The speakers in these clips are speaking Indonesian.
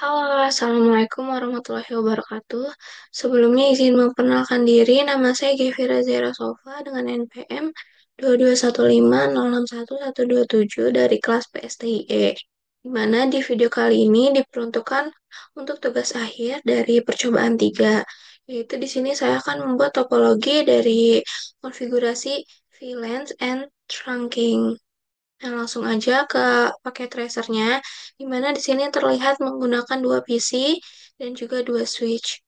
Halo, Assalamualaikum warahmatullahi wabarakatuh. Sebelumnya izin memperkenalkan diri, nama saya Gevira Zera Sofa dengan NPM 2215061127 dari kelas PSTIE, di mana di video kali ini diperuntukkan untuk tugas akhir dari percobaan 3, yaitu di sini saya akan membuat topologi dari konfigurasi VLANs and trunking. Nah, langsung aja ke pakai tracernya, di mana di sini terlihat menggunakan dua PC dan juga dua switch.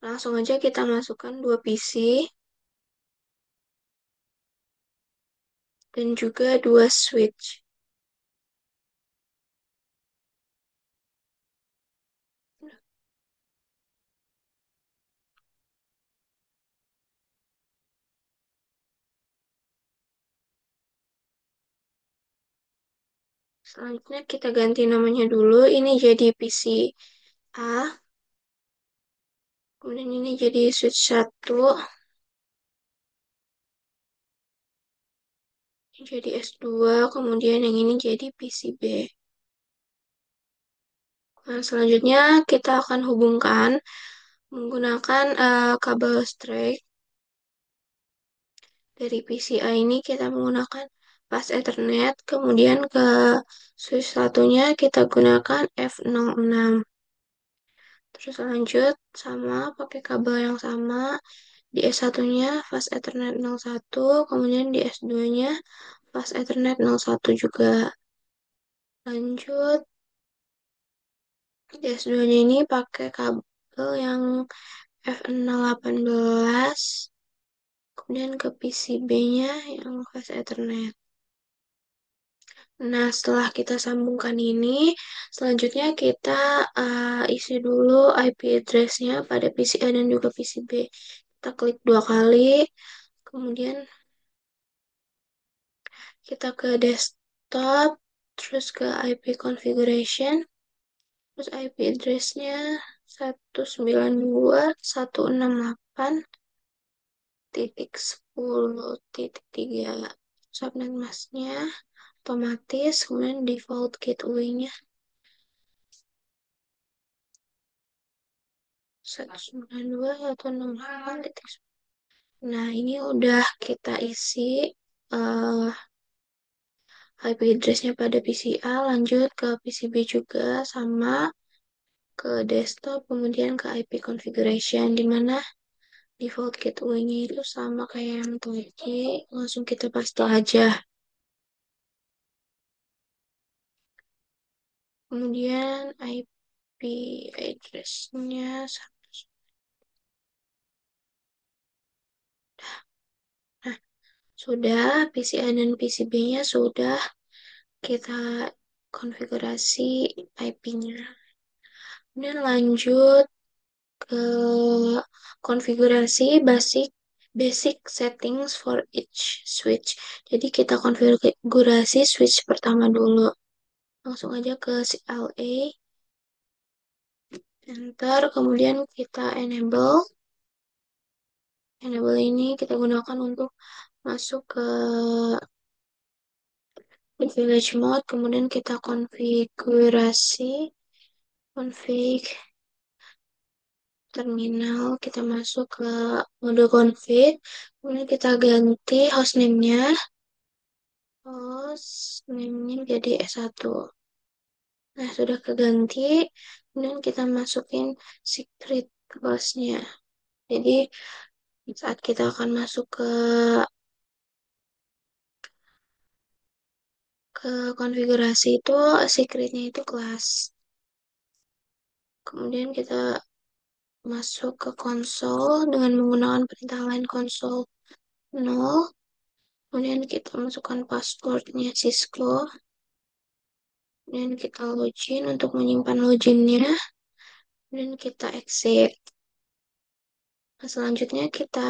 Langsung aja kita masukkan dua PC dan juga dua switch. Selanjutnya kita ganti namanya dulu. Ini jadi PC A, kemudian ini jadi switch satu, ini jadi S2, kemudian yang ini jadi PC B. Nah, selanjutnya kita akan hubungkan menggunakan kabel listrik. Dari PCI ini kita menggunakan pas Ethernet, kemudian ke switch satunya kita gunakan F06. Terus lanjut sama pakai kabel yang sama di S1-nya fast Ethernet 01, kemudian di S2-nya fast Ethernet 01 juga. Lanjut di S2-nya ini pakai kabel yang F018, kemudian ke PCB-nya yang fast Ethernet. Nah, setelah kita sambungkan ini, selanjutnya kita isi dulu IP address-nya pada PCA dan juga PCB. Kita klik dua kali, kemudian kita ke desktop, terus ke IP configuration, terus IP address-nya 192.168.10.3. Subnet mask-nya otomatis, kemudian default gateway-nya 192.168. Nah, ini udah kita isi eh, IP address-nya pada PCA, lanjut ke PCB juga sama ke desktop, kemudian ke IP configuration, di mana default gateway-nya itu sama kayak yang tadi, langsung kita paste aja. Kemudian IP address-nya nah, sudah PCA dan PCB-nya sudah kita konfigurasi IP-nya. Kemudian lanjut ke konfigurasi basic basic settings for each switch. Jadi kita konfigurasi switch pertama dulu. Langsung aja ke CLA, enter, kemudian kita enable. Enable ini kita gunakan untuk masuk ke privilege mode, kemudian kita konfigurasi config terminal, kita masuk ke mode config, kemudian kita ganti hostname-nya. Hostname-nya jadi S1. Nah, sudah keganti, kemudian kita masukin secret hostnya. Jadi, saat kita akan masuk ke konfigurasi itu, secretnya itu kelas. Kemudian kita masuk ke konsol dengan menggunakan perintah line konsol 0. Kemudian kita masukkan passwordnya Cisco. Kemudian kita login untuk menyimpan loginnya. Kemudian kita exit. Nah, selanjutnya kita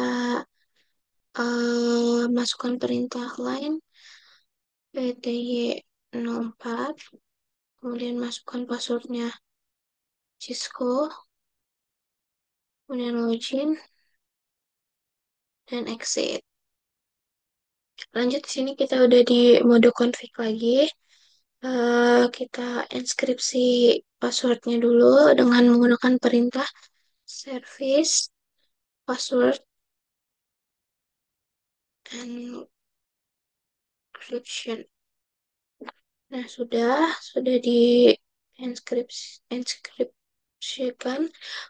masukkan perintah lain PTY04. Kemudian masukkan passwordnya Cisco. Kemudian login dan exit. Lanjut di sini kita udah di mode config lagi. Kita inskripsi passwordnya dulu dengan menggunakan perintah service password encryption. Nah, sudah di inskripsikan.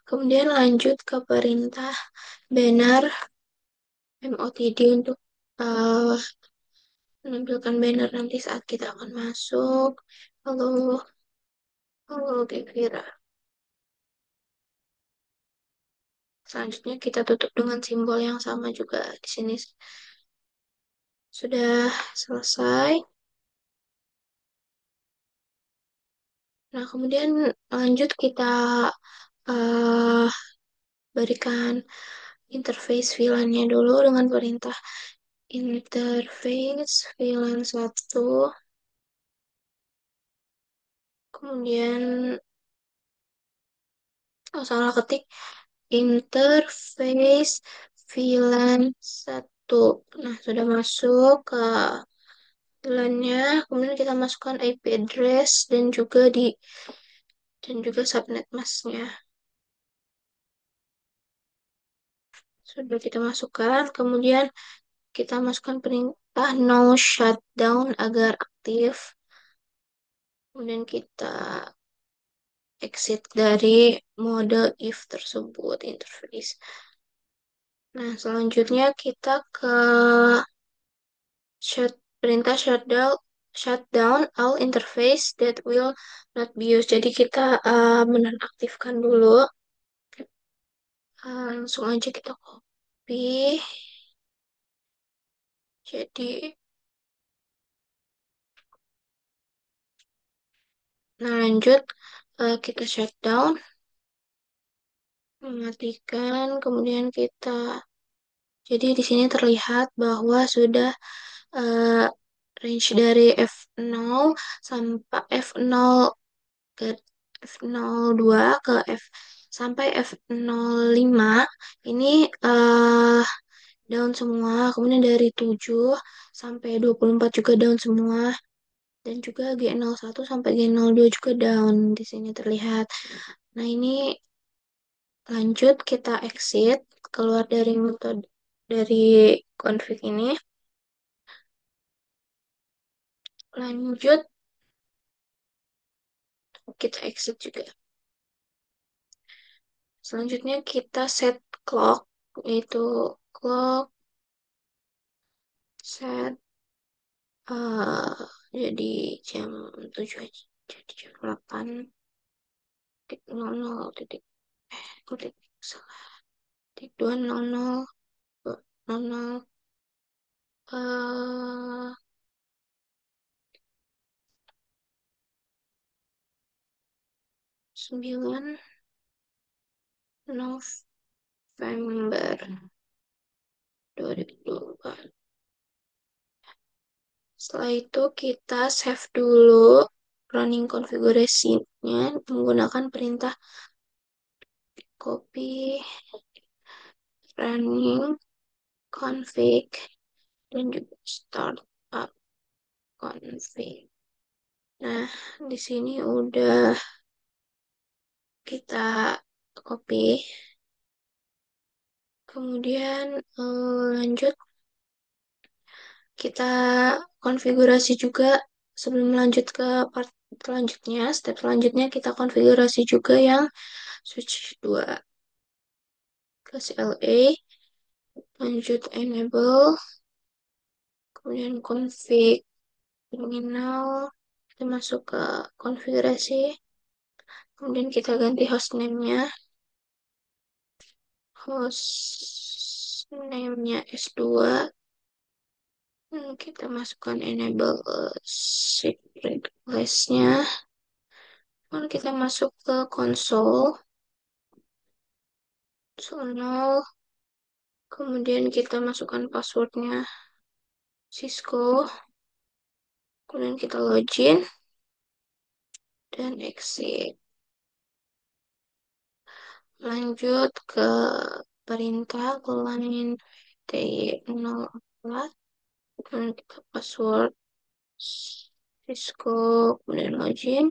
Kemudian lanjut ke perintah banner MOTD untuk eh, menampilkan banner nanti saat kita akan masuk. Halo, halo Devira. Selanjutnya kita tutup dengan simbol yang sama juga di sini sudah selesai. Nah, kemudian lanjut kita eh, berikan interface VLAN-nya dulu dengan perintah interface VLAN 1. Kemudian, oh salah ketik, interface VLAN 1. Nah, sudah masuk ke VLAN-nya. Kemudian kita masukkan IP address dan juga subnet masknya. Sudah kita masukkan. Kemudian kita masukkan perintah no shutdown agar aktif. Kemudian kita exit dari mode if tersebut interface. Nah, selanjutnya kita ke perintah shutdown all interface that will not be used. Jadi kita menonaktifkan dulu. Langsung aja kita copy. Jadi, nah lanjut kita shutdown, mematikan, kemudian jadi di sini terlihat bahwa sudah eh, range dari F0 sampai F0 ke F02 ke sampai F05 ini down semua. Kemudian dari 7 sampai 24 juga down semua. Dan juga G01 sampai G02 juga down di sini terlihat. Nah, ini lanjut kita exit keluar dari metode dari config ini. Lanjut kita exit juga. Selanjutnya kita set clock, yaitu clock set eh, jadi jam 7 aja. Jadi jam 8.00 titik titik salah titik 200 00 eh 9 November 2024. Setelah itu kita save dulu running konfigurasinya menggunakan perintah copy running config dan juga startup config. Nah, di sini udah kita copy. Kemudian lanjut kita konfigurasi juga sebelum lanjut ke part selanjutnya, step selanjutnya kita konfigurasi juga yang switch 2 ke CLA, lanjut enable, kemudian config terminal, kita masuk ke konfigurasi, kemudian kita ganti hostname-nya, hostname-nya S2, kita masukkan enable secret class-nya, kemudian kita masuk ke console, nol, kemudian kita masukkan passwordnya Cisco, kemudian kita login dan exit. Lanjut ke perintah line TY04, kemudian kita password scope, kemudian login,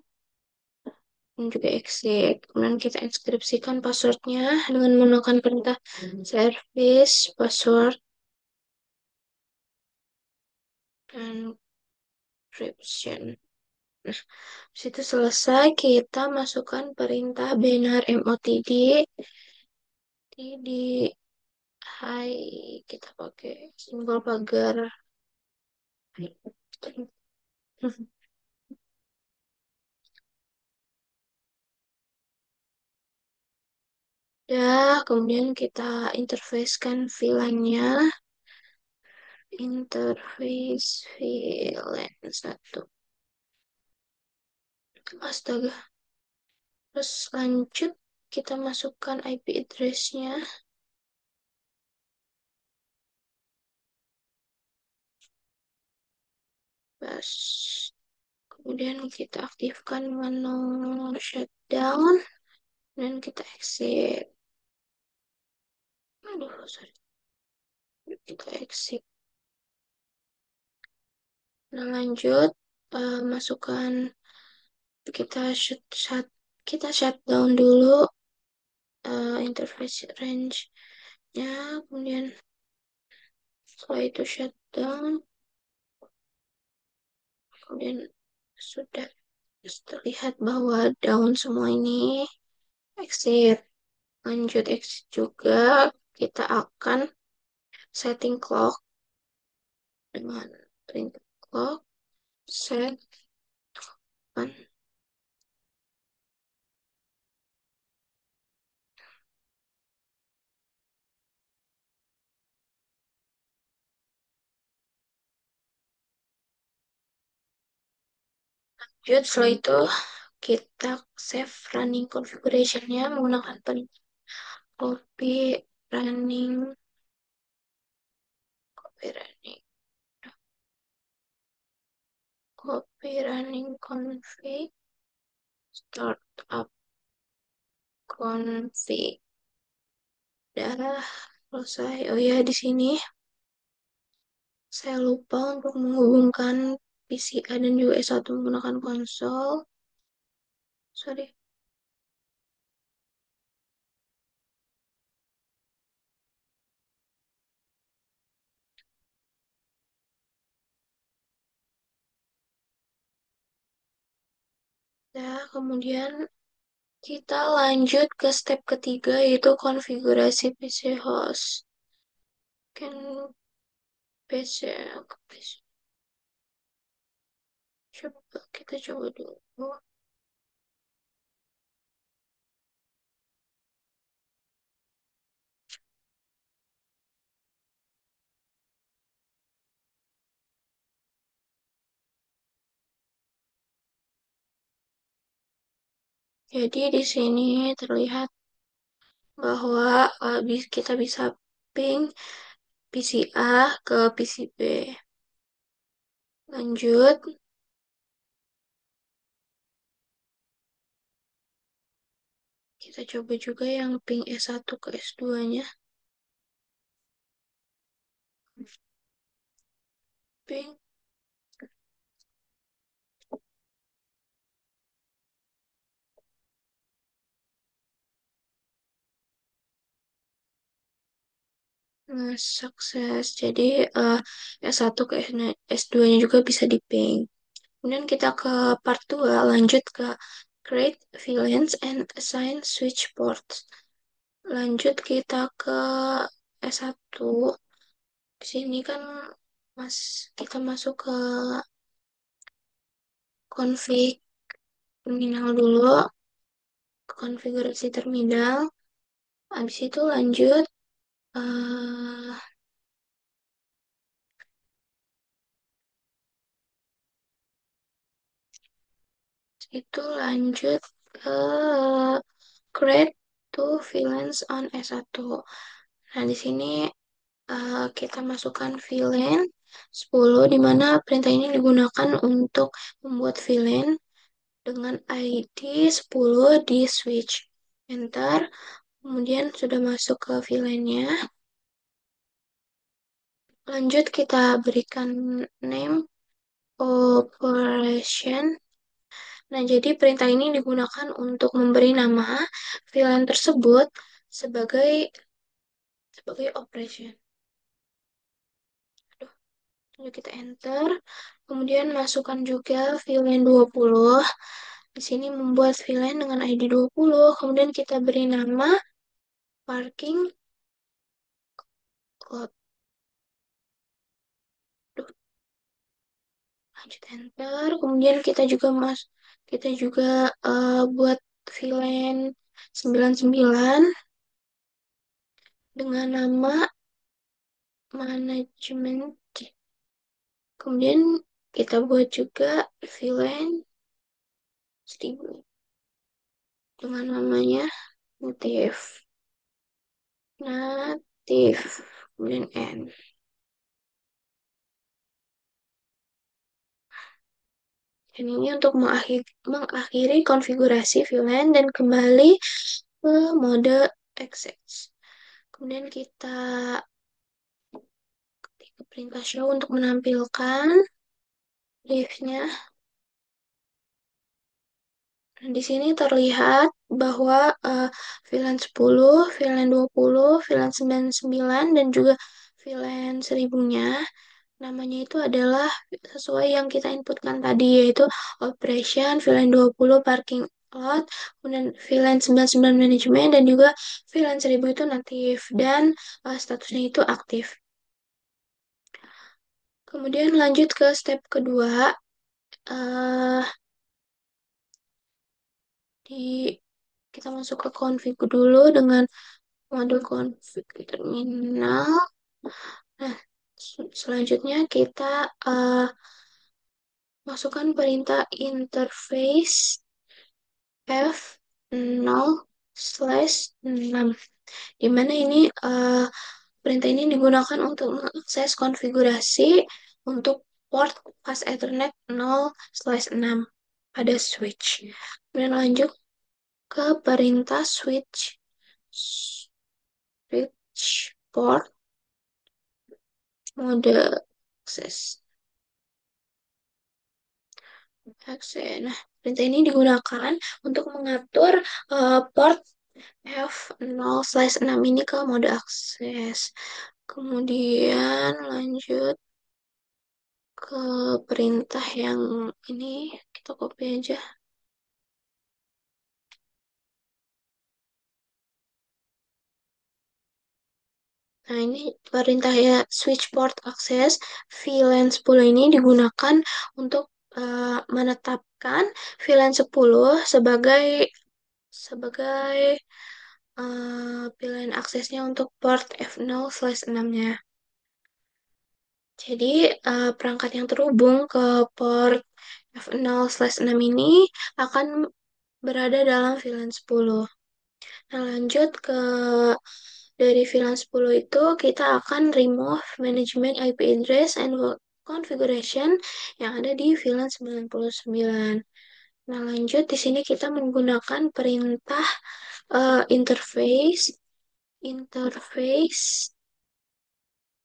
dan juga exit. Kemudian kita inskripsikan passwordnya dengan menggunakan perintah service password encryption. Nah, situ selesai, kita masukkan perintah benar motd di hai, kita pakai simbol pagar. Ya, kemudian kita interfacekan VLAN-nya, interface VLAN satu. Astaga. Terus lanjut, kita masukkan IP address-nya. Pas. Kemudian kita aktifkan menu shutdown. Dan kita exit. Aduh, sorry. Kita exit. Nah, lanjut. Masukkan, kita kita shutdown dulu interface range-nya. Kemudian setelah itu shutdown. Kemudian sudah terlihat bahwa down semua ini. Exit. Lanjut exit juga. Kita akan setting clock dengan print clock set. Lanjut setelah itu kita save running configuration-nya menggunakan perintah copy running copy running config startup config. Dah selesai. Oh ya, di sini saya lupa untuk menghubungkan PCA dan juga S1 menggunakan konsol. Sorry. Ya, kemudian kita lanjut ke step ketiga, yaitu konfigurasi PC host. Kan PC, coba kita coba dulu. Jadi di sini terlihat bahwa kita bisa ping PCA ke PCB. Lanjut, kita coba juga yang ping S1 ke S2-nya. Ping. Nah, sukses. Jadi S1 ke S2-nya juga bisa di ping. Kemudian kita ke part 2, lanjut ke create VLANs and assign switch ports. Lanjut kita ke S1. Di sini kan kita masuk ke config terminal dulu, konfigurasi terminal. Habis itu lanjut eh, lanjut ke create to VLANs on S1. Nah, di sini kita masukkan VLAN 10, di mana perintah ini digunakan untuk membuat VLAN dengan ID 10 di switch. Enter. Kemudian sudah masuk ke VLAN-nya. Lanjut kita berikan name operation. Nah, jadi perintah ini digunakan untuk memberi nama VLAN tersebut sebagai sebagai operation. Aduh, lalu kita enter. Kemudian masukkan juga VLAN 20. Di sini membuat VLAN dengan ID 20. Kemudian kita beri nama parking lot. Aduh, lanjut enter. Kemudian kita juga buat VLAN 99 dengan nama manajemen. Kemudian kita buat juga VLAN 1000 dengan namanya native. Native. Kemudian N. Dan ini untuk mengakhiri konfigurasi VLAN dan kembali ke mode access. Kemudian kita ketik perintah show untuk menampilkan liftnya. Dan di sini terlihat bahwa VLAN 10, VLAN 20, VLAN 99, dan juga VLAN 1000-nya namanya itu adalah sesuai yang kita inputkan tadi, yaitu operation, VLAN 20 parking lot, kemudian VLAN 99 manajemen, dan juga VLAN 1000 itu natif, dan statusnya itu aktif. Kemudian lanjut ke step kedua, eh, di kita masuk ke config dulu dengan mode config terminal. Nah, selanjutnya kita masukkan perintah interface F0/6, di mana ini perintah ini digunakan untuk mengakses konfigurasi untuk port pas Ethernet 0/6 pada switch. Kemudian lanjut ke perintah switch port mode akses. Nah, perintah ini digunakan untuk mengatur port F0/6 ini ke mode akses. Kemudian lanjut ke perintah yang ini, kita copy aja. Nah, ini perintah ya switch port access VLAN 10 ini digunakan untuk menetapkan VLAN 10 sebagai pilihan aksesnya untuk port F0/6-nya. Jadi, perangkat yang terhubung ke port F0/6 ini akan berada dalam VLAN 10. Nah, lanjut ke dari VLAN 10 itu kita akan remove management IP address and configuration yang ada di VLAN 99. Nah, lanjut di sini kita menggunakan perintah interface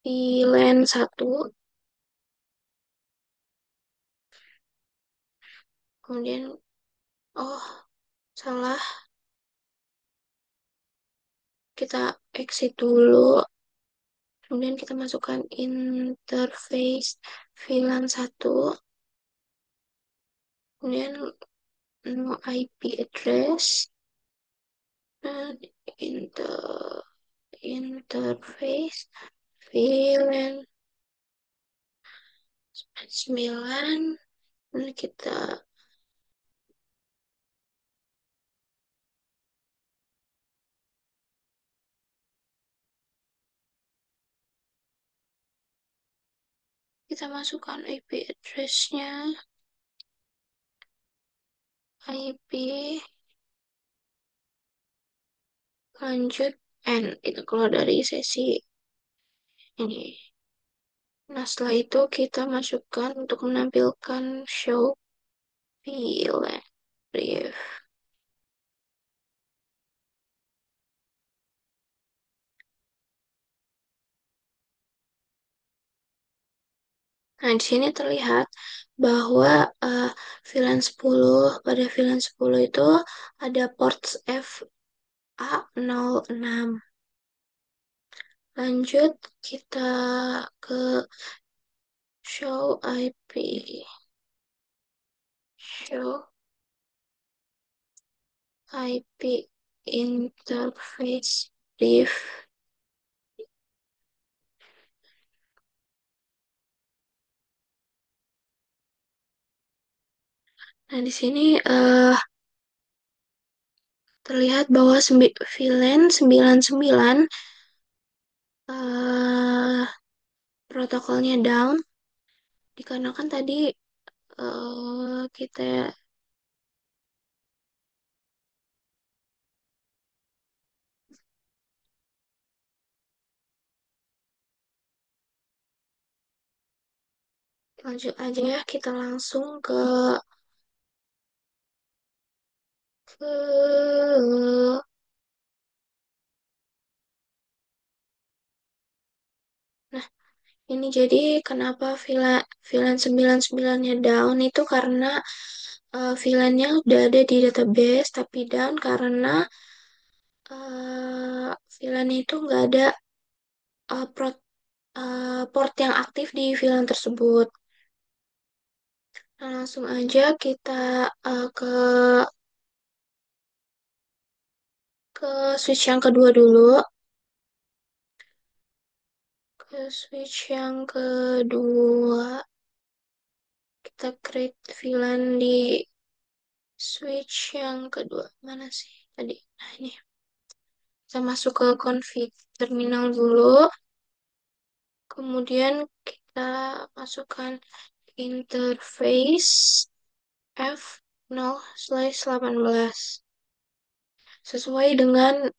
VLAN 1. Kemudian, oh, salah. Kita exit dulu. Kemudian kita masukkan interface VLAN 1. Kemudian no IP address. Dan interface VLAN 9. Dan kita masukkan IP address-nya. IP lanjut N. Kita keluar dari sesi ini. Nah, setelah itu kita masukkan untuk menampilkan show VLAN brief. Nah, di sini terlihat bahwa VLAN 10 pada VLAN 10 itu ada port FA06. Lanjut kita ke show IP. Show IP interface brief. Nah, di sini terlihat bahwa VLAN 99 eh, protokolnya down dikarenakan tadi kita lanjut aja ya, kita langsung ke nah, ini jadi kenapa VLAN 99-nya down itu karena VLAN-nya udah ada di database tapi down karena VLAN itu nggak ada port yang aktif di VLAN tersebut. Nah, langsung aja kita ke switch yang kedua dulu. Ke switch yang kedua, kita create VLAN di switch yang kedua. Mana sih tadi? Nah, ini. Kita masuk ke config terminal dulu. Kemudian kita masukkan interface F0/18. Sesuai dengan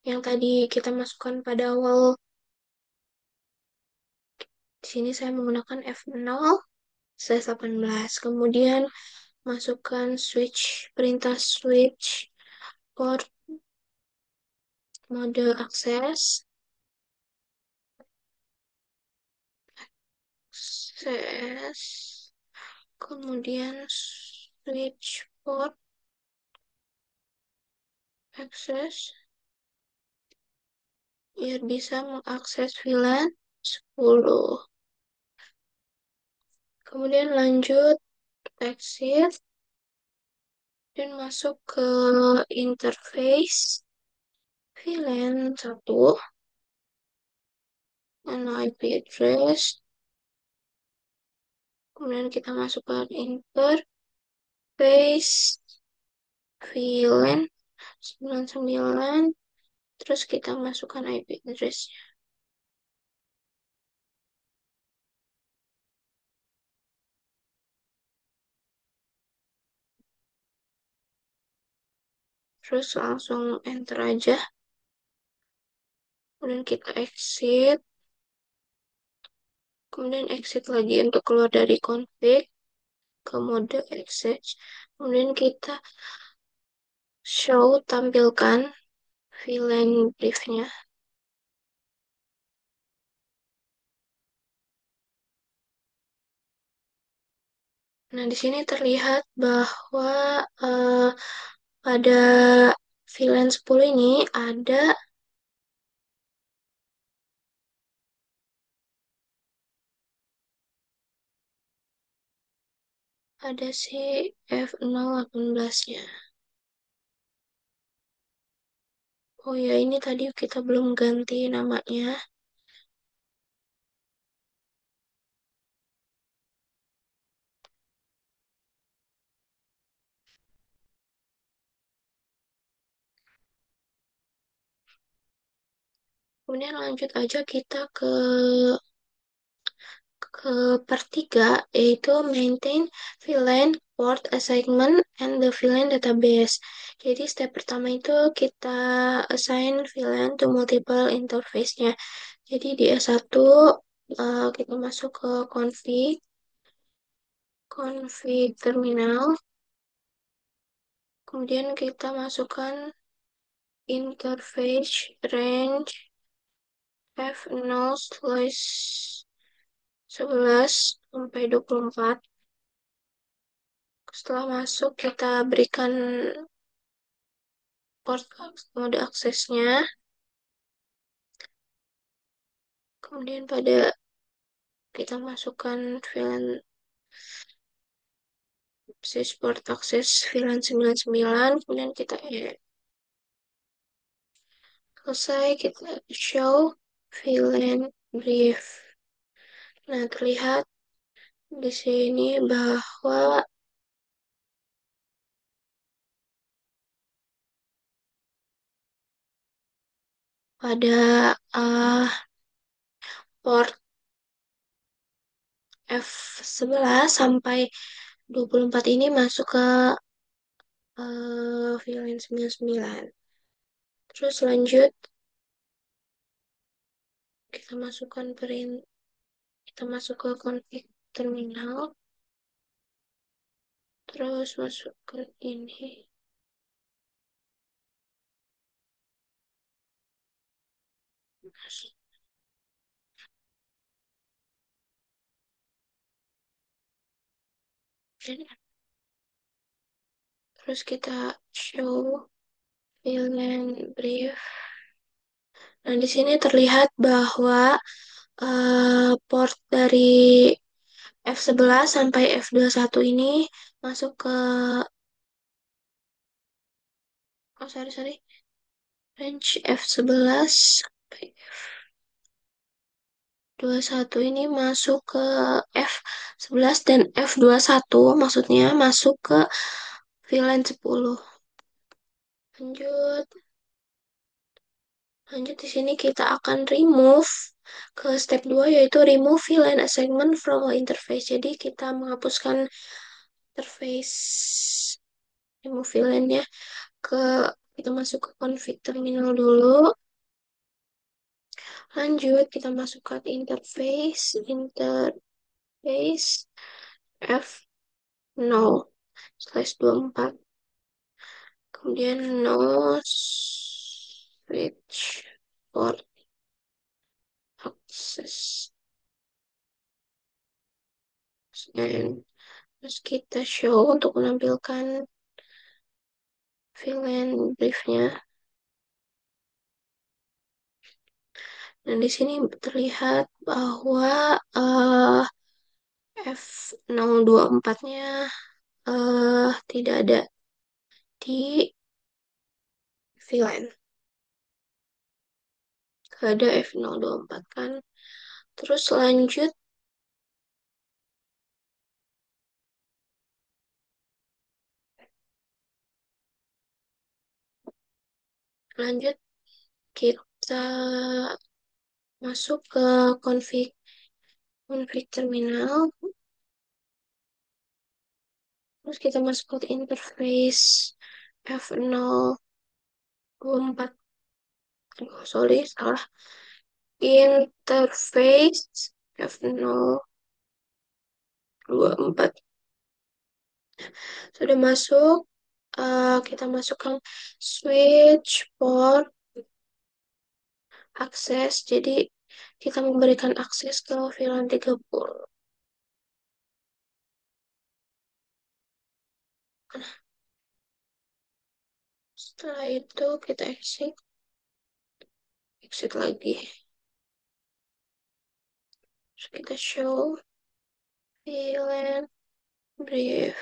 yang tadi kita masukkan pada awal. Di sini saya menggunakan F0/18. Kemudian masukkan perintah switch port mode akses, kemudian switch port akses biar bisa mengakses VLAN 10. Kemudian lanjut exit dan masuk ke interface VLAN 1 dan IP address. Kemudian kita masukkan interface VLAN 99, terus kita masukkan IP address-nya. Terus langsung enter aja. Kemudian kita exit. Kemudian exit lagi untuk keluar dari config ke mode exit. Kemudian kita tampilkan VLAN briefnya. Nah, di sini terlihat bahwa eh, pada VLAN 10 ini ada si F018-nya. Oh ya, ini tadi kita belum ganti namanya. Kemudian lanjut aja kita ke part 3, yaitu maintain VLAN port assignment and the VLAN database. Jadi step pertama itu kita assign VLAN to multiple interface-nya. Jadi di S1 kita masuk ke config terminal, kemudian kita masukkan interface range F0/18 11 sampai 24. Setelah masuk, kita berikan port mode aksesnya. Kemudian kita masukkan VLAN port akses VLAN 99. Kemudian kita selesai, kita show VLAN brief. Nah, terlihat di sini bahwa pada port F11 sampai 24 ini masuk ke VLAN 99. Terus lanjut, kita masukkan kita masuk ke config terminal. Terus masukkan ini. Terus kita show VLAN brief. Nah, di sini terlihat bahwa port dari F11 sampai F21 ini masuk ke, oh sorry, range F11 sampai F21 ini masuk ke F11 dan F21 maksudnya masuk ke VLAN 10. Lanjut, lanjut di sini kita akan remove ke step 2 yaitu remove VLAN assignment from interface. Jadi kita menghapuskan interface remove VLAN-nya ke kita masuk ke config terminal dulu. Lanjut kita masukkan interface F0/24. Kemudian no switch port access. Dan terus kita show untuk menampilkan VLAN briefnya. Dan di sini terlihat bahwa F024-nya tidak ada di VLAN. Gak ada F024 kan. Terus lanjut kita masuk ke config terminal. Terus kita masuk ke interface F024. Aduh, sorry, salah. Interface F024. Sudah masuk. Kita masukkan switch port akses. Jadi kita memberikan akses ke VLAN 30. Setelah itu kita exit lagi. Terus kita show VLAN brief.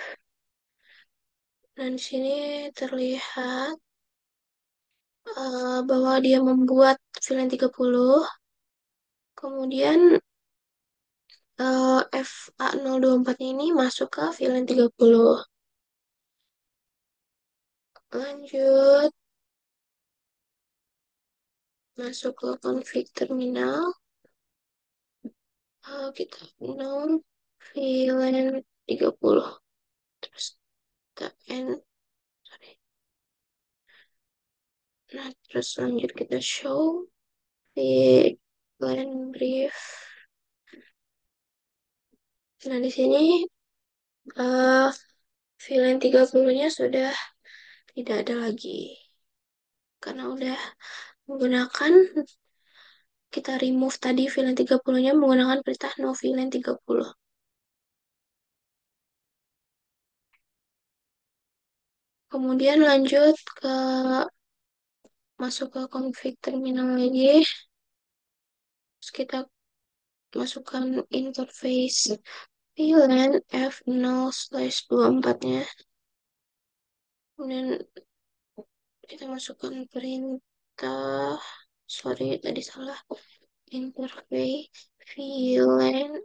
Dan di sini terlihat bahwa dia membuat VLAN 30. Kemudian FA024 ini masuk ke VLAN 30. Lanjut, masuk ke config terminal. Kita VLAN 30. Terus kita sorry. Nah, terus lanjut kita show VLAN brief. Nah, di sini VLAN 30-nya sudah tidak ada lagi. Karena udah menggunakan kita remove tadi VLAN 30-nya menggunakan perintah no VLAN 30. Kemudian lanjut ke masuk ke config terminal lagi. Terus kita masukkan interface VLAN F0/24-nya. Kemudian kita masukkan perintah, sorry tadi salah, interface VLAN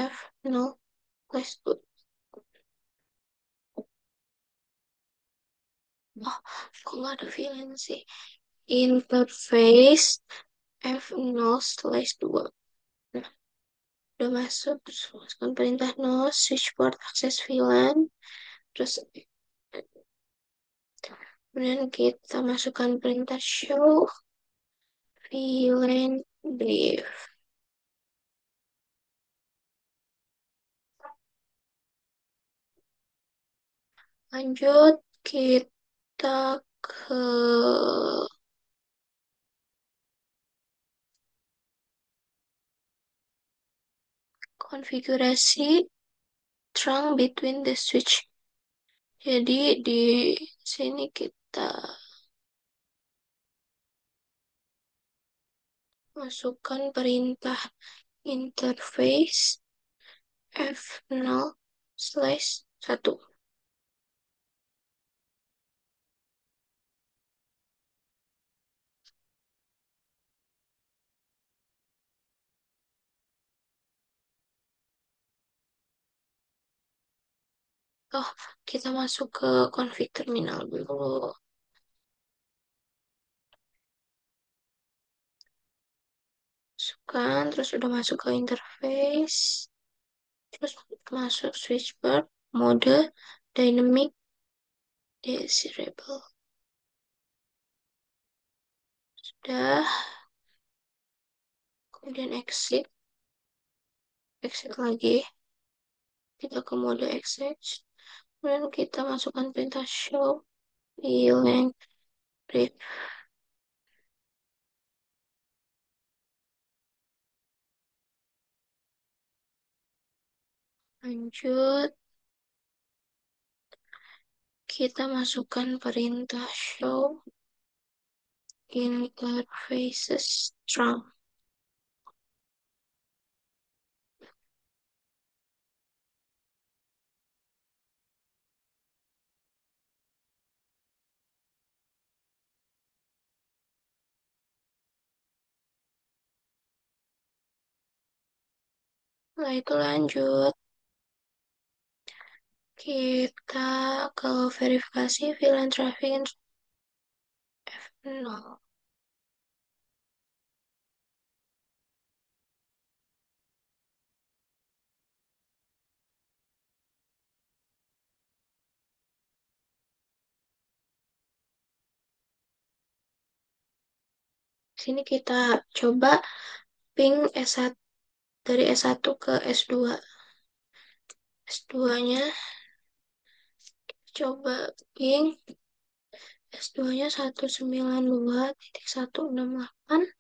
F0/2. Oh, kok nggak ada VLAN sih? Interface F0/2. Nah, udah masuk, terus masukkan perintah no switch port access VLAN. Terus kemudian kita masukkan perintah show VLAN brief. Lanjut kita ke konfigurasi trunk between the switch. Jadi di sini kita masukkan perintah interface F0/1. Oh, kita masuk ke config terminal dulu. Masukkan, terus udah masuk ke interface. Terus masuk switchboard, mode, dynamic, desirable. Sudah, kemudian exit lagi. Kita ke mode exit. Kemudian kita masukkan perintah show, VLAN, brief. Lanjut, kita masukkan perintah show interfaces trunk. Setelah itu lanjut, kita ke verifikasi VLAN traffic F0. Sini kita coba ping S1 dari S1 ke S2. S2-nya coba ping S2-nya 192.168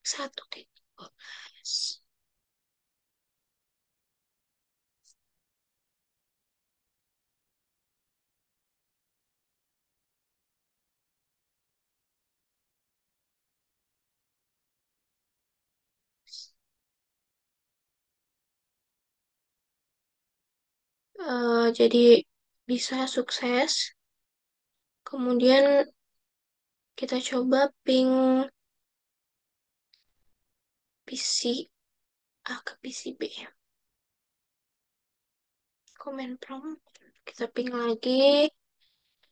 1.12. Jadi bisa sukses. Kemudian kita coba ping PC A ke PC B. Command prompt. Kita ping lagi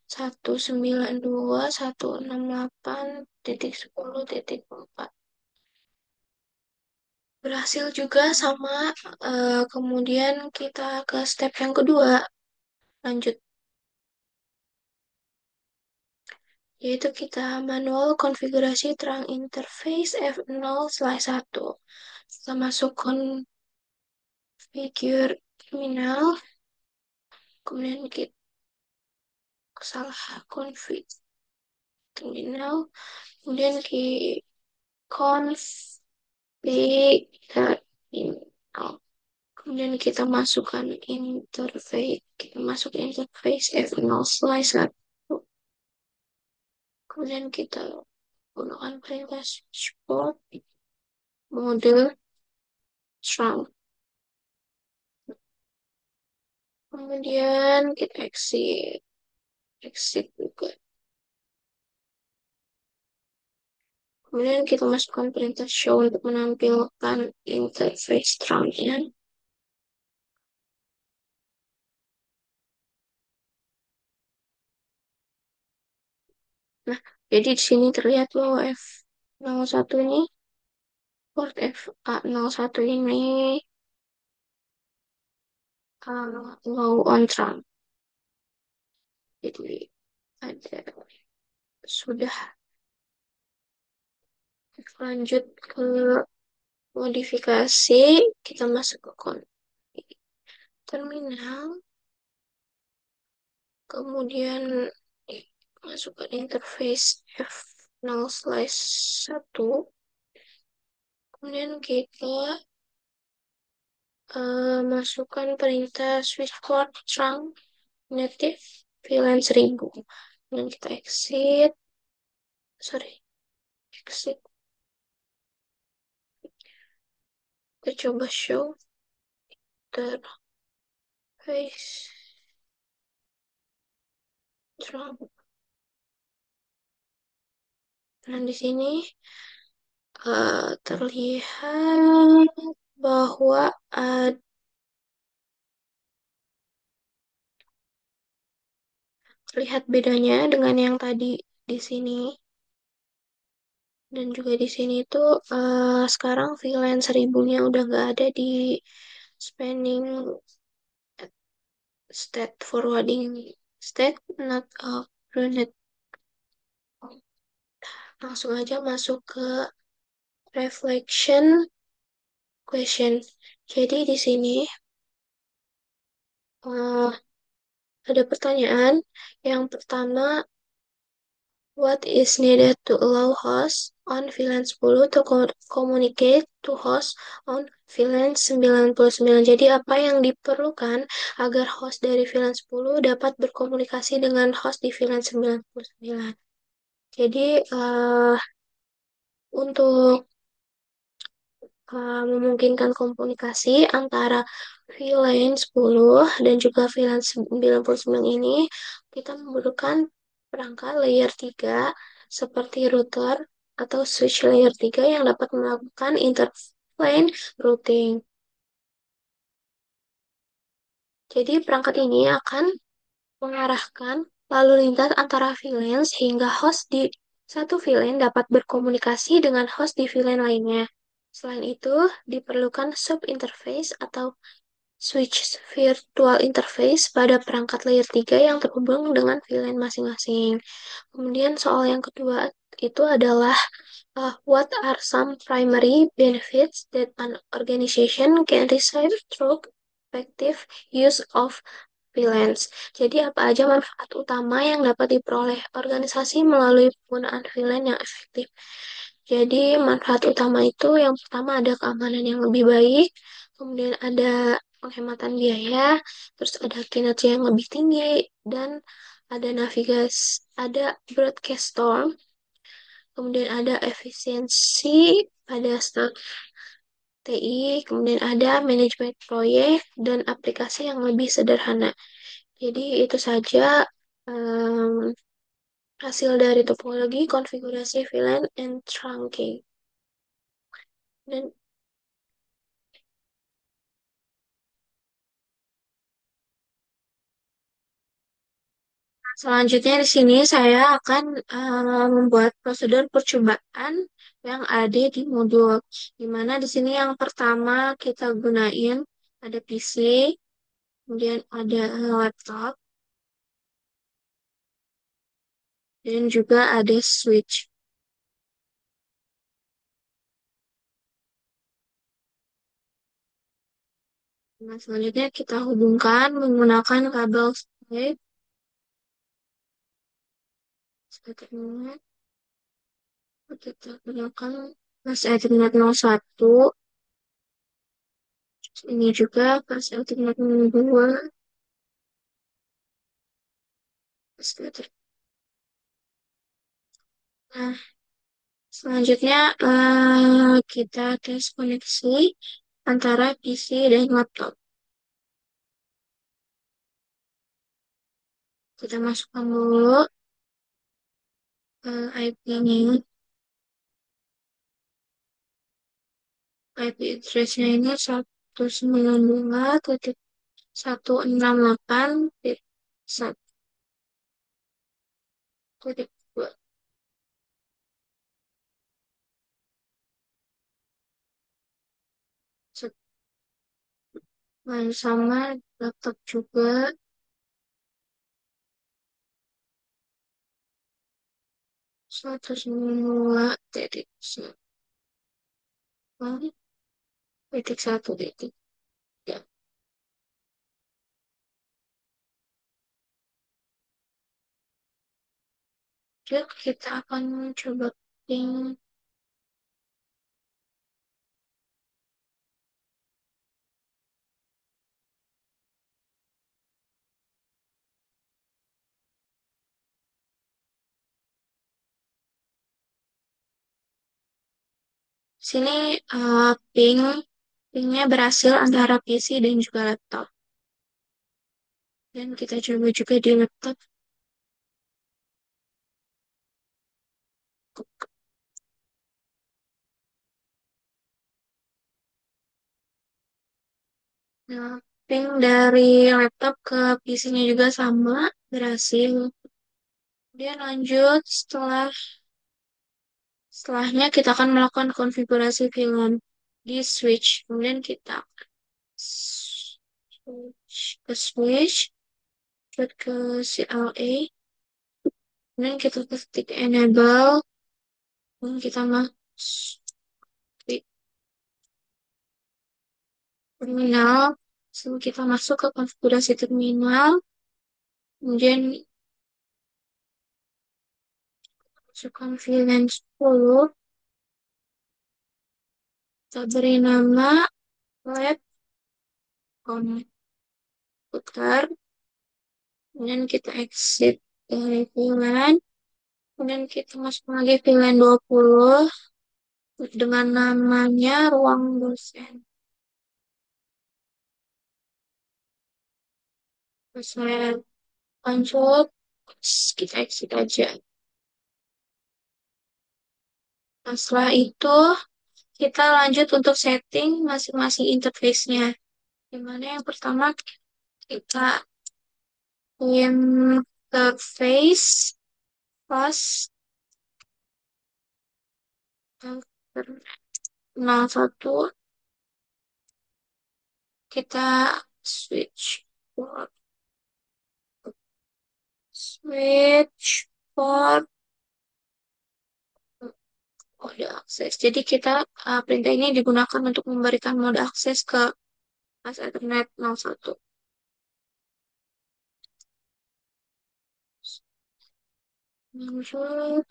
192.168.10.4. Berhasil juga sama. Kemudian kita ke step yang kedua. Lanjut, yaitu kita manual konfigurasi terang interface F0/1. Kita masuk configure terminal, kemudian kita salah config terminal, kemudian config info. Kemudian kita masukkan interface. Kita masuk interface F0 slice 1. Kemudian kita gunakan perintah switchboard mode trunk. Kemudian kita exit juga. Kemudian kita masukkan perintah show untuk menampilkan interface trunknya. Nah, jadi di sini terlihat bahwa F01 ini, port FA01 ini low on trunk. Jadi ada sudah lanjut ke modifikasi, kita masuk ke terminal, kemudian masukkan interface F0/1, kemudian kita masukkan perintah switchboard trunk native VLAN 1000. Dan kita exit. Kita coba show interface trunk. Nah, di sini terlihat bahwa terlihat bedanya dengan yang tadi di sini. Dan juga di sini tuh sekarang VLAN 1000-nya udah nggak ada di spanning state forwarding state not uploaded. Langsung aja masuk ke reflection question. Jadi di sini uh, ada pertanyaan. Yang pertama, what is needed to allow host on VLAN 10 to communicate to host on VLAN 99? Jadi apa yang diperlukan agar host dari VLAN 10 dapat berkomunikasi dengan host di VLAN 99? Jadi untuk memungkinkan komunikasi antara VLAN 10 dan juga VLAN 99 ini, kita memerlukan perangkat layer 3 seperti router atau switch layer 3 yang dapat melakukan interplane routing. Jadi perangkat ini akan mengarahkan lalu lintas antara VLAN sehingga host di satu VLAN dapat berkomunikasi dengan host di VLAN lainnya. Selain itu, diperlukan sub-interface atau switch virtual interface pada perangkat layer 3 yang terhubung dengan VLAN masing-masing. Kemudian soal yang kedua itu adalah what are some primary benefits that an organization can receive through effective use of VLANs. Jadi apa aja manfaat utama yang dapat diperoleh organisasi melalui penggunaan VLAN yang efektif? Jadi manfaat utama itu yang pertama ada keamanan yang lebih baik, kemudian ada penghematan biaya, terus ada kinerja yang lebih tinggi, dan ada navigasi, ada broadcast storm, kemudian ada efisiensi pada staff TI, kemudian ada manajemen proyek dan aplikasi yang lebih sederhana. Jadi itu saja em, hasil dari topologi konfigurasi VLAN and trunking. Dan selanjutnya di sini saya akan membuat prosedur percobaan yang ada di modul. Di mana di sini yang pertama kita gunain ada PC, kemudian ada laptop, dan juga ada switch. Nah, selanjutnya kita hubungkan menggunakan kabel Skype seperti ini. Kita gunakan pas Ethernet 01, ini juga pas Ethernet 02, pas Ethernet. Nah, selanjutnya kita tes koneksi antara PC dan laptop. Kita masukkan dulu IP-nya. IP address-nya ini 192.168.1.2. Main sama laptop juga 192.1.1. Jadi kita akan coba ping. Sini pingnya berhasil antara PC dan juga laptop. Dan kita coba juga di laptop. Nah, ping dari laptop ke PC-nya juga sama, berhasil. Kemudian lanjut setelahnya kita akan melakukan konfigurasi VLAN di switch. Kemudian kita switch ke CLA. Kemudian kita ketik enable. Kemudian kita masuk terminal. Sebelum kita masuk ke konfigurasi terminal. Kemudian masukkan VLAN 10. Kita beri nama lab komputer. Kemudian kita exit dari VLAN. Kemudian kita masuk lagi VLAN 20 dengan namanya ruang dosen. Terus saya lanjut, kita exit aja. Nah, setelah itu kita lanjut untuk setting masing-masing interface-nya. Dimana yang pertama kita interface pas 01, kita switch port switch port mode akses. Jadi kita perintah ini digunakan untuk memberikan mode akses ke pas Ethernet 01. Lanjut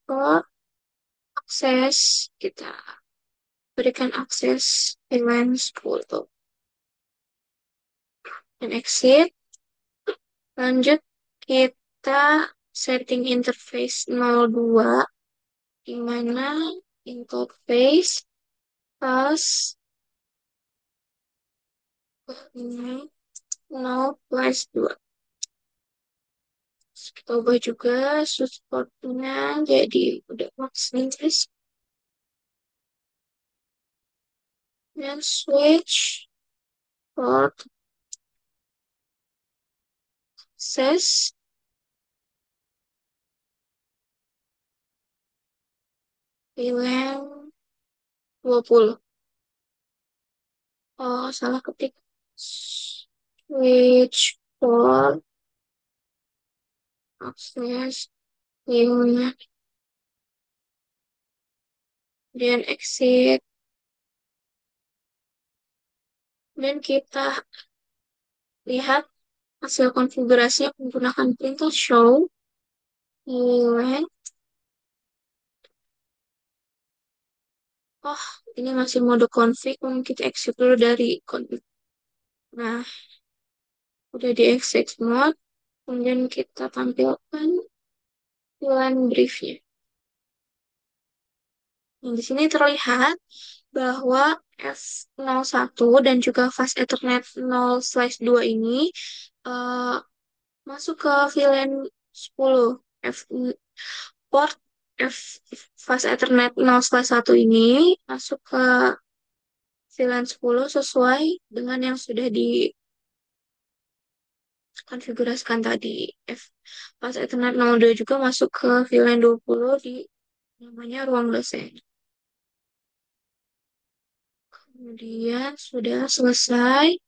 ke akses, kita berikan akses VLAN 10 dan exit. Lanjut kita setting interface 02, di mana interface pas ini 0+2. Kita ubah juga supportnya jadi udah max Inggris. Dan switch port access VLAN 20. Oh, salah ketik. Switch port access VLAN. Dan exit. Dan kita lihat hasil konfigurasinya menggunakan perintah show VLAN Oh, ini masih mode config, mungkin kita exit dulu dari config. Nah, udah di exit mode, kemudian kita tampilkan VLAN briefnya. Nah, di sini terlihat bahwa F01 dan juga fast Ethernet 0/2 ini eh, masuk ke VLAN 10. F, port F, fast Ethernet 0/1 ini masuk ke VLAN 10 sesuai dengan yang sudah dikonfigurasikan tadi. Fast Ethernet 02 juga masuk ke VLAN 20 di namanya ruang dosen. Kemudian sudah selesai.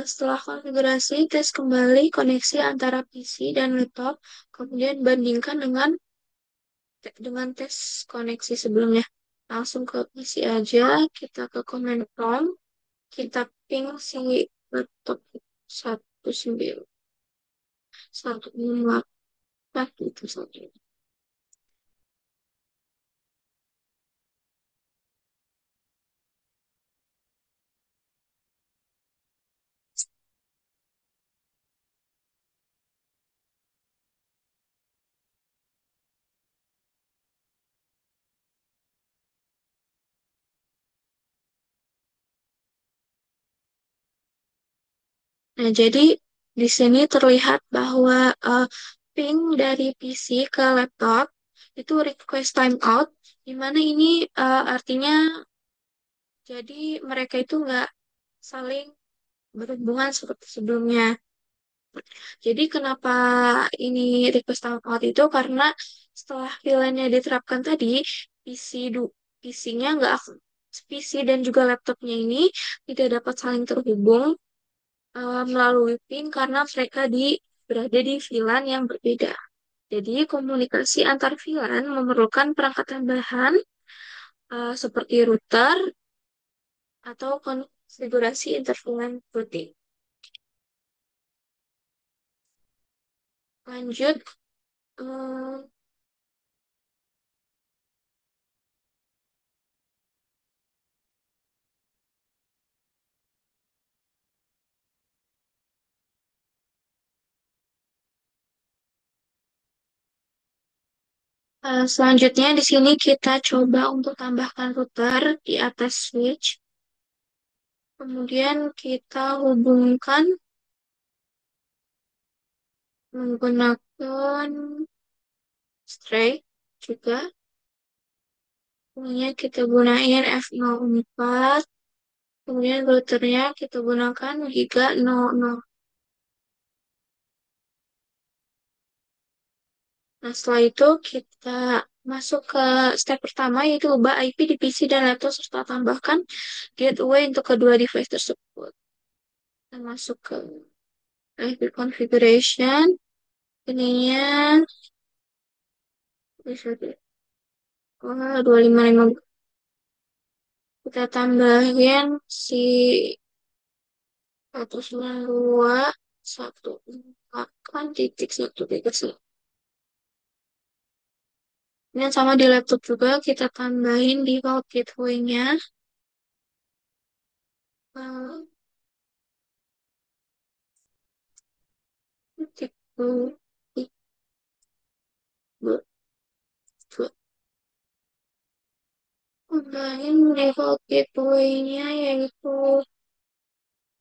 Setelah konfigurasi, tes kembali koneksi antara PC dan laptop, kemudian bandingkan dengan tes koneksi sebelumnya. Langsung ke PC aja, kita ke command prompt, kita ping si laptop 19 168 itu saja. Nah, jadi di sini terlihat bahwa ping dari PC ke laptop itu request timeout, di mana ini artinya jadi mereka itu nggak saling berhubungan seperti sebelumnya. Jadi kenapa ini request timeout itu karena setelah VLAN-nya diterapkan tadi, PC du PC-nya nggak PC dan juga laptopnya ini tidak dapat saling terhubung melalui PIN karena mereka berada di VLAN yang berbeda. Jadi komunikasi antar VLAN memerlukan perangkat tambahan seperti router atau konfigurasi interVLAN routing. Lanjut, eh, selanjutnya di sini kita coba untuk tambahkan router di atas switch. Kemudian kita hubungkan menggunakan string juga. Kemudian kita gunain F04. Kemudian routernya kita gunakan Giga 00. Nah, setelah itu kita masuk ke step pertama yaitu ubah IP di PC dan laptop serta tambahkan gateway untuk kedua device tersebut. Kita masuk ke IP configuration. Ininya bisa di 2550. Kita tambahin si 192.168.1. Dan sama di laptop juga kita tambahin default gateway-nya. eh, titik dua, dua, dua. Tambahin default gateway-nya yaitu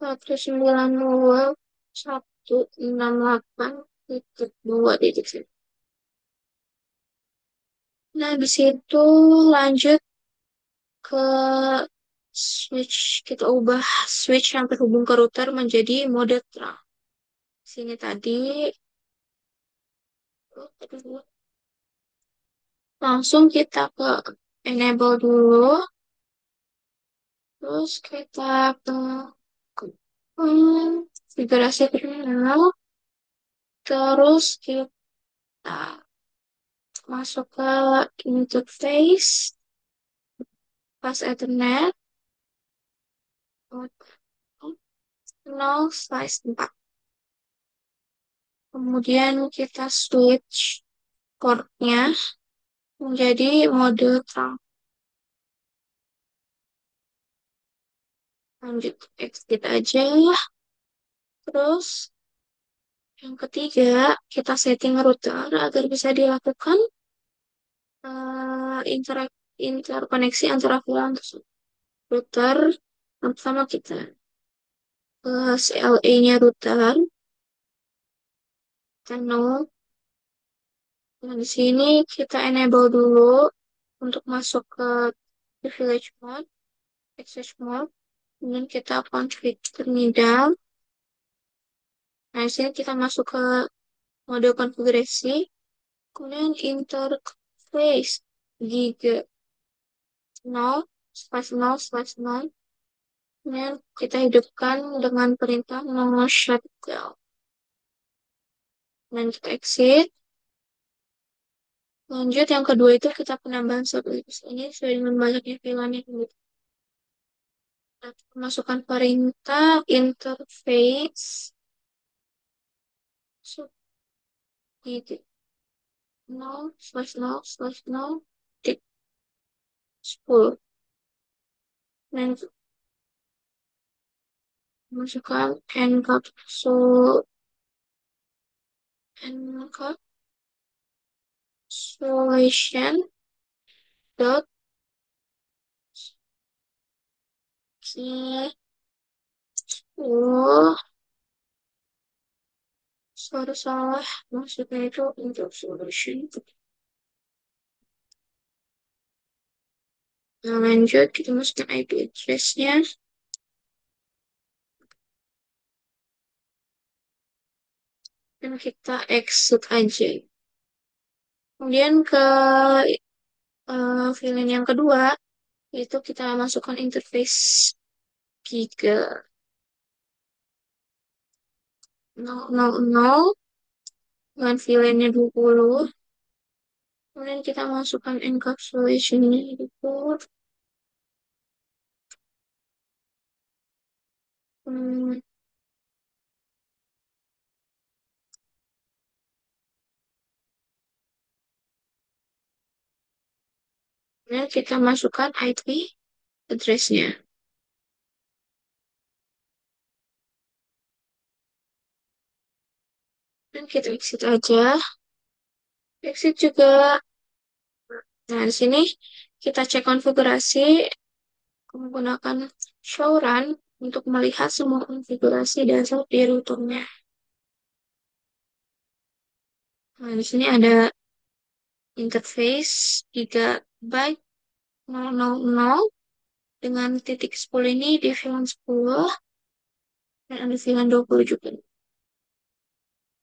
192.168.2. Nah, habis itu lanjut ke switch. Kita ubah switch yang terhubung ke router menjadi mode terang. Sini tadi, langsung kita ke enable dulu. Terus kita ke konfigurasi terminal. Terus kita masuk ke interface, pas Ethernet, 0/4. Kemudian kita switch port-nya menjadi mode terang. Lanjut exit aja. Terus yang ketiga, kita setting router agar bisa dilakukan interkoneksi antara VLAN tersebut. Router, yang pertama kita ke CLE-nya router, channel. Nah, di sini kita enable dulu untuk masuk ke privilege mode, access mode. Kemudian kita config terminal. Nah, di sini kita masuk ke mode konfigurasi. Kemudian interface giga 0/0/0. Kemudian kita hidupkan dengan perintah no shutdown. Dan kita exit. Lanjut, yang kedua itu kita penambahan sublist. Ini sesuai dengan banyaknya VLAN yang kita masukkan perintah interface subtitik 0/0/0 dan masukkan encapsulation dot key. Oh, salah, maksudnya itu encapsulation. Nah, lanjut kita masukkan IP address-nya dan kita exit aja. Kemudian ke VLAN yang kedua, itu kita masukkan interface giga 000 dengan VLAN-nya 20. Kemudian kita masukkan encapsulation-nya itu. Hmm, Kemudian kita masukkan IP address-nya. Dan kita exit aja. Exit juga. Nah, di sini kita cek konfigurasi menggunakan show run untuk melihat semua konfigurasi dasar di routernya. Nah, di sini ada interface gigabyte 000 dengan titik 10 ini di VLAN 10 dan ada VLAN 20 juga.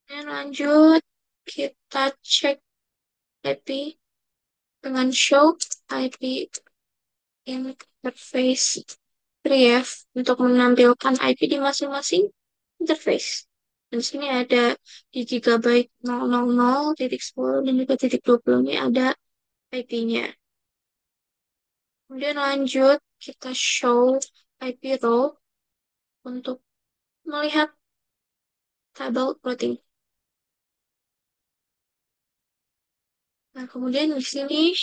Dan lanjut kita cek IP dengan show IP interface ref untuk menampilkan IP di masing-masing interface. Dan di sini ada di gigabyte 000.10 dan juga titik 20 ini ada IP-nya. Kemudian lanjut kita show IP row untuk melihat tabel routing. Nah, kemudian di sini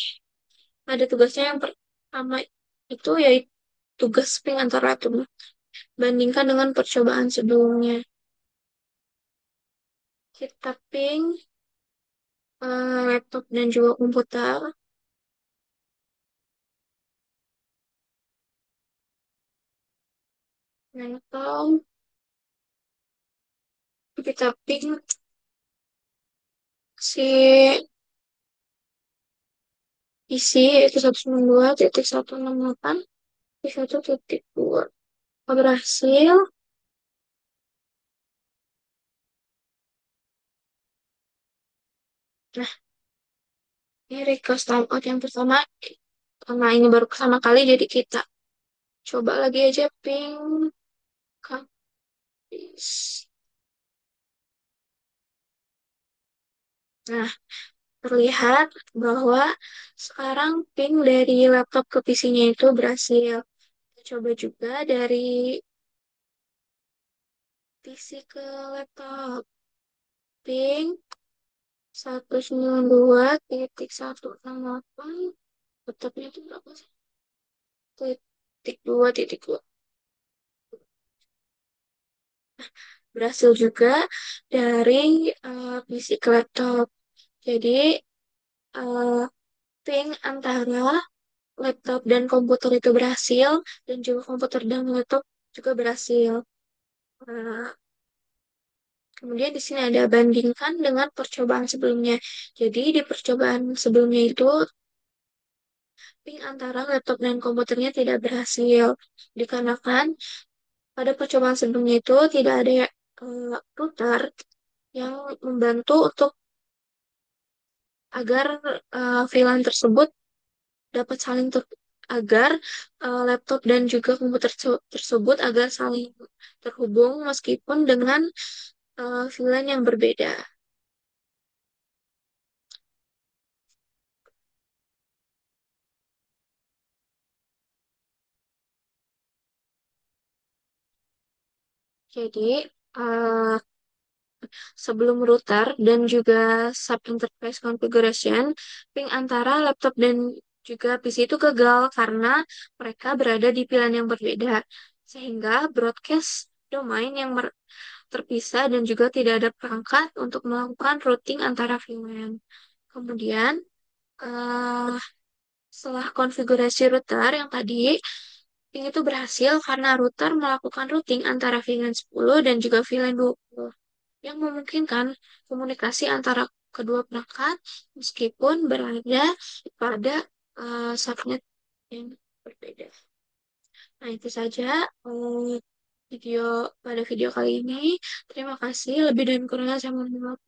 ada tugasnya yang pertama itu yaitu tugas ping antar ratu. Bandingkan dengan percobaan sebelumnya. Kita ping laptop dan juga komputer. Laptop, kita ping si PC yaitu 192.168 di 1.2. Berhasil. Nah, ini request timeout yang pertama. Karena ini baru pertama kali, jadi kita coba lagi aja ping kabis. Nah, terlihat bahwa sekarang ping dari laptop ke PC-nya itu berhasil. Kita coba juga dari PC ke laptop. Ping 192.168. Laptopnya itu berapa sih? Titik 2.2. Berhasil juga dari PC ke laptop. Jadi, eh, ping antara laptop dan komputer itu berhasil, dan juga komputer dan laptop juga berhasil. Nah, kemudian di sini ada bandingkan dengan percobaan sebelumnya. Jadi di percobaan sebelumnya itu ping antara laptop dan komputernya tidak berhasil. Dikarenakan pada percobaan sebelumnya itu tidak ada router yang membantu untuk agar VLAN tersebut dapat saling agar laptop dan juga komputer tersebut agar saling terhubung meskipun dengan VLAN yang berbeda. Jadi eh, sebelum router dan juga sub-interface configuration, ping antara laptop dan juga PC itu gagal karena mereka berada di pilihan yang berbeda. Sehingga broadcast domain yang terpisah dan juga tidak ada perangkat untuk melakukan routing antara VLAN. Kemudian, eh, setelah konfigurasi router yang tadi, ping itu berhasil karena router melakukan routing antara VLAN 10 dan juga VLAN 20 yang memungkinkan komunikasi antara kedua perangkat meskipun berada pada subnet yang berbeda. Nah, itu saja eh, video pada video kali ini. Terima kasih. Lebih dan kurangnya saya mohon maaf.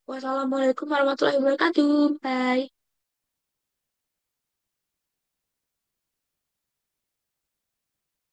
Wassalamualaikum warahmatullahi wabarakatuh. Bye.